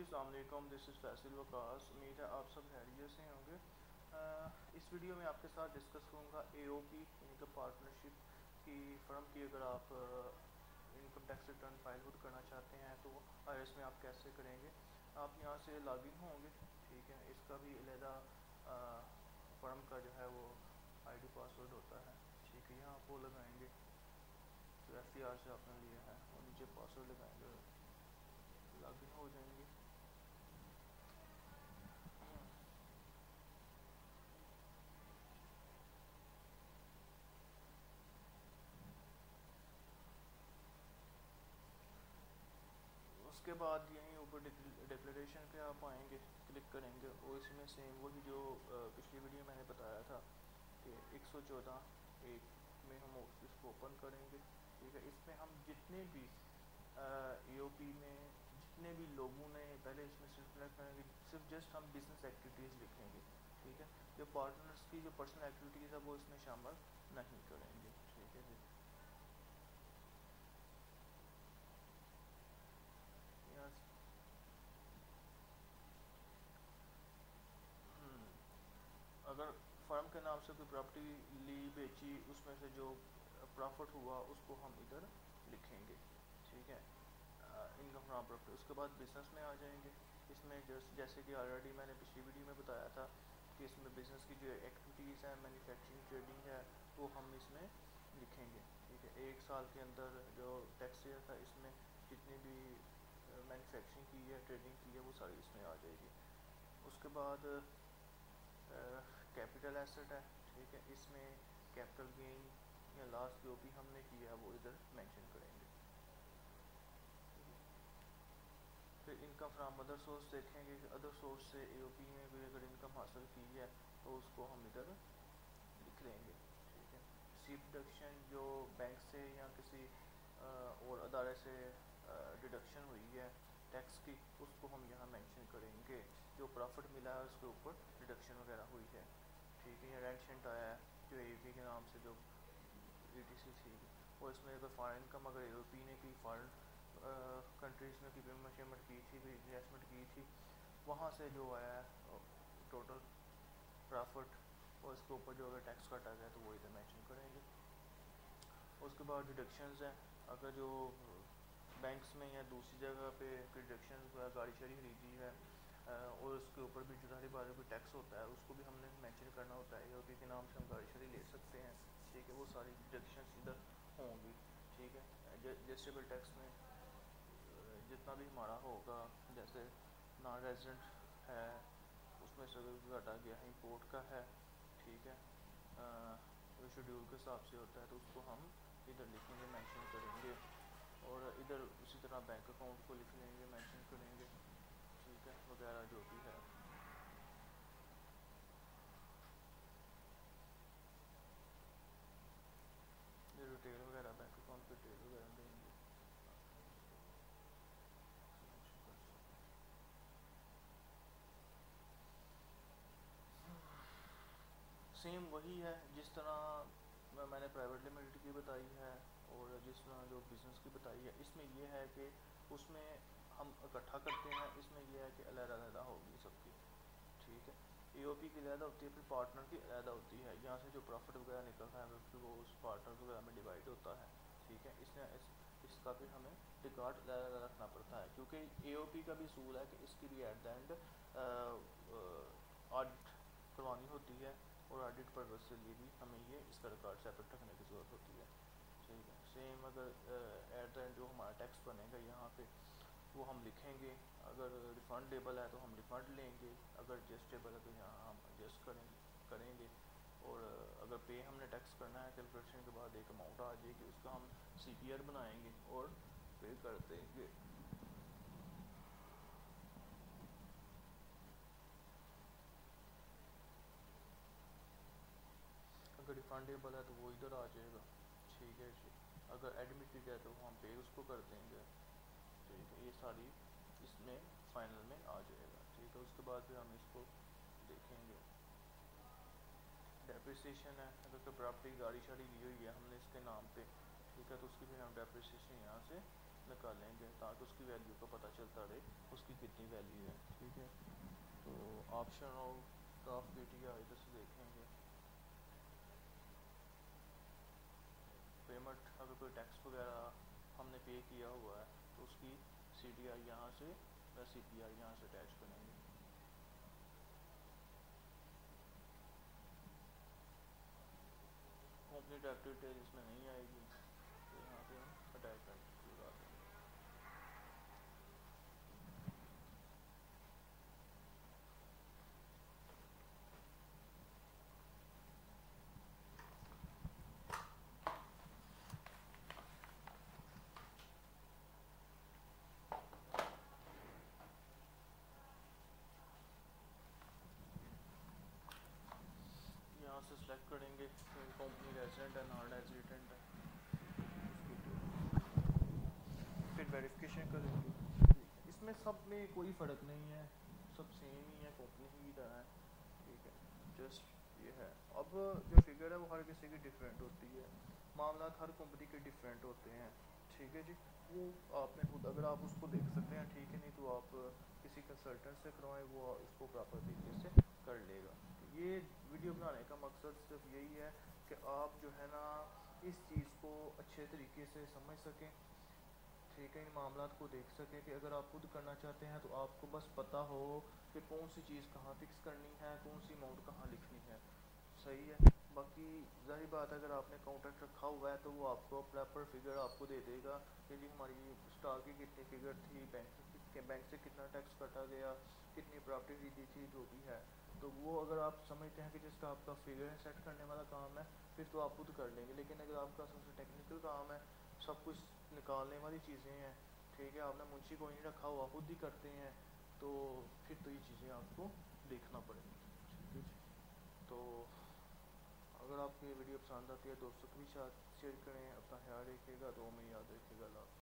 अस्सलाम वालेकुम, this is Faisal Waqas. उम्मीद है आप सब खैरियत से होंगे। इस वीडियो में आपके साथ डिस्कस करूँगा AOP यानी कि पार्टनरशिप की फ़र्म की। अगर आप इनकम टैक्स रिटर्न फाइल करना चाहते हैं तो IRS में आप कैसे करेंगे। आप यहाँ से लॉगिन होंगे, ठीक है। इसका भी अलहदा फ़र्म का जो है वो ID पासवर्ड होता है, ठीक है। यहाँ आप वो लगाएंगे जो FTR से आपने लिया है और नीचे पासवर्ड लगाएंगे, लॉगिन हो जाएंगे। उसके बाद यहीं ऊपर डिक्लेरेशन पे आप आएंगे, क्लिक करेंगे और इसमें सेम वही जो पिछली वीडियो मैंने बताया था कि 114(1) में हम इसको ओपन करेंगे, ठीक है। इसमें हम जितने भी AOP में जितने भी लोगों ने पहले इसमें सिलेक्ट करेंगे, सिर्फ जस्ट हम बिजनेस एक्टिविटीज़ लिखेंगे, ठीक है। जो पार्टनर्स की जो पर्सनल एक्टिविटीज़ है वो इसमें शामिल नहीं करेंगे, ठीक है जी। यहाँ अगर फर्म के नाम से कोई प्रॉपर्टी ली बेची, उसमें से जो प्रॉफिट हुआ उसको हम इधर लिखेंगे, ठीक है। Income from property. उसके बाद बिज़नेस में आ जाएंगे। इसमें जैसे कि ऑलरेडी मैंने पिछली वीडियो में बताया था कि इसमें बिज़नेस की जो एक्टिविटीज़ हैं, मैन्युफैक्चरिंग, ट्रेडिंग है, वो हम इसमें लिखेंगे, ठीक है। 1 साल के अंदर जो टैक्स ईयर था इसमें जितनी भी मैन्युफैक्चरिंग की है, ट्रेडिंग की है, वो सारी इसमें आ जाएगी। उसके बाद कैपिटल एसेट है, ठीक है। इसमें कैपिटल गेन या लॉस जो भी हमने किया है वो इधर मेंशन करेंगे। फिर इनकम फ्राम अदर सोर्स देखेंगे कि अदर सोर्स से AOP में कोई अगर इनकम हासिल की है तो उसको हम इधर लिख लेंगे, ठीक है। सी डिडक्शन जो बैंक से या किसी और अदारे से डिडक्शन हुई है टैक्स की, उसको हम यहाँ मेंशन करेंगे। जो प्रॉफिट मिला है उसके ऊपर डिडक्शन वगैरह हुई है, ठीक है। या रेंट शेंट आया है जो AOP के नाम से जो ETC थी, और इसमें अगर फॉरेन इनकम अगर AOP ने की फॉरेन कंट्रीज़ में की पेमेंट की थी, भी इन्वेस्टमेंट की थी, वहाँ से जो आया है टोटल प्रॉफिट और इसके ऊपर जो अगर टैक्स काटा गया तो वो इधर मेंशन करेंगे। उसके बाद डिडक्शंस हैं। अगर जो बैंक्स में या दूसरी जगह पे डिडक्शन गाड़ी शाड़ी खरीदी है और उसके ऊपर भी जो सारी बात कोई टैक्स होता है उसको भी हमने मेंशन करना होता है। AOP के नाम से हम गाड़ी शाड़ी ले सकते हैं, ठीक है। वो सारी डिडक्शंस इधर होंगी, ठीक है। एडजस्टेबल टैक्स में जितना भी हमारा होगा, जैसे नॉन रेजिडेंट है उसमें से घटा गया, इंपोर्ट का है, ठीक है। शेड्यूल के हिसाब से होता है तो उसको हम इधर लिखेंगे, मेंशन करेंगे। और इधर उसी तरह बैंक अकाउंट को लिख लेंगे, मेंशन करेंगे, ठीक है, वगैरह जो भी है। ये डिटेल वगैरह बैंक अकाउंट की डिटेल वगैरह देंगे, मेंशन कर सकते हैं। सेम वही है जिस तरह मैंने प्राइवेट लिमिटेड की बताई है और जिस तरह जो बिज़नेस की बताई है। इसमें यह है कि उसमें हम इकट्ठा करते हैं, इसमें यह है कि अलग-अलग होगी सबकी, ठीक है। AOP की अलहदा होती है, फिर पार्टनर की अलहदा होती है। यहाँ से जो प्रॉफिट वगैरह निकलता है फिर वो उस पार्टनर वगैरह में डिवाइड होता है, ठीक है। इसका भी हमें रिकॉर्ड अलग रखना पड़ता है क्योंकि AOP का भी असूल है कि इसकी भी एट द एंड ऑडिट करवानी होती है और ऑडिट पर्पज़ के लिए भी हमें ये इसका रिकॉर्ड सेपरेट रखने की ज़रूरत होती है, ठीक है। सेम अगर एट द एंड जो हमारा टैक्स बनेगा यहाँ पे वो हम लिखेंगे। अगर रिफंडेबल है तो हम रिफ़ंड लेंगे, अगर एडजस्टेबल है तो यहाँ हम एडजस्ट करेंगे। और अगर पे हमने टैक्स करना है कैलकुलेशन के बाद एक अमाउंट आ जाएगी, उसका हम CPR बनाएंगे और पे कर देंगे। अगर रिफंडेबल है तो वो इधर आ जाएगा, ठीक है जी। अगर एडमिटेड है तो हम पे उसको कर देंगे, ठीक है। ये सारी इसमें फाइनल में आ जाएगा, ठीक है। उसके बाद फिर हम इसको देखेंगे। डेप्रिसिएशन है, अगर कोई प्रॉपर्टी गाड़ी शाड़ी ली हुई है हमने इसके नाम पे, ठीक है, तो उसकी फिर हम डेप्रिसिएशन यहाँ से निकालेंगे ताकि उसकी वैल्यू का पता चलता रहे उसकी कितनी वैल्यू है। ठीक है, तो ऑप्शन ऑफ ऑफ पीटीआर इधर से देखेंगे। पेमेंट अगर कोई टैक्स वगैरह हमने पे किया हुआ है तो उसकी सीडीआर यहाँ से या सीपीआर यहाँ से अटैच करेंगे। कंपनी डायरेक्ट डिटेल इसमें नहीं आएगी तो यहाँ पे हम अटैचमेंट लगा देंगे। यहाँ से सिलेक्ट करेंगे कंपनी रेजिडेंट है नॉन रेजिडेंट है, फिर वेरिफिकेशन करेंगे। इसमें सब में कोई फ़र्क नहीं है, सब सेम ही है, कंपनी की तरह है। ठीक है, जस्ट ये है। अब जो फिगर है वो हर किसी की डिफरेंट होती है, मामला हर कंपनी के डिफरेंट होते हैं। ठीक है जी, वो आपने खुद अगर आप उसको देख सकते हैं, ठीक है, नहीं तो आप किसी कंसल्टेंट से करवाएं, वो इसको प्रॉपर तरीके से कर लेगा। ये वीडियो बनाने का मकसद सिर्फ यही है कि आप जो है ना इस चीज़ को अच्छे तरीके से समझ सकें। ठीक है, इन मामलात को देख सकें कि अगर आप खुद करना चाहते हैं तो आपको बस पता हो कि कौन सी चीज़ कहाँ फिक्स करनी है, कौन सी अमाउंट कहाँ लिखनी है। सही है, बाकी जाहिर बात है अगर आपने अकाउंटेंट रखा हुआ है तो वो आपको प्रॉपर फिगर आपको दे देगा कि जी हमारी स्टॉक की कितनी फिगर थी, बैंक से कितना टैक्स कटा गया, कितनी प्रॉपर्टी खरीदी थी, जो भी है। तो वो अगर आप समझते हैं कि जिस आपका फिगर सेट करने वाला काम है फिर तो आप खुद कर लेंगे, लेकिन अगर आपका सबसे टेक्निकल काम है, सब कुछ निकालने वाली चीज़ें हैं, ठीक है, आपने मुंशी को नहीं रखा हुआ, खुद ही करते हैं, तो फिर तो ये चीज़ें आपको देखना पड़ेगी। ठीक है जी, तो अगर आपको ये वीडियो पसंद आती है दोस्तों के भी साथ शेयर करें, अपना ख्याल रखिएगा, तो हमें याद रखिएगा।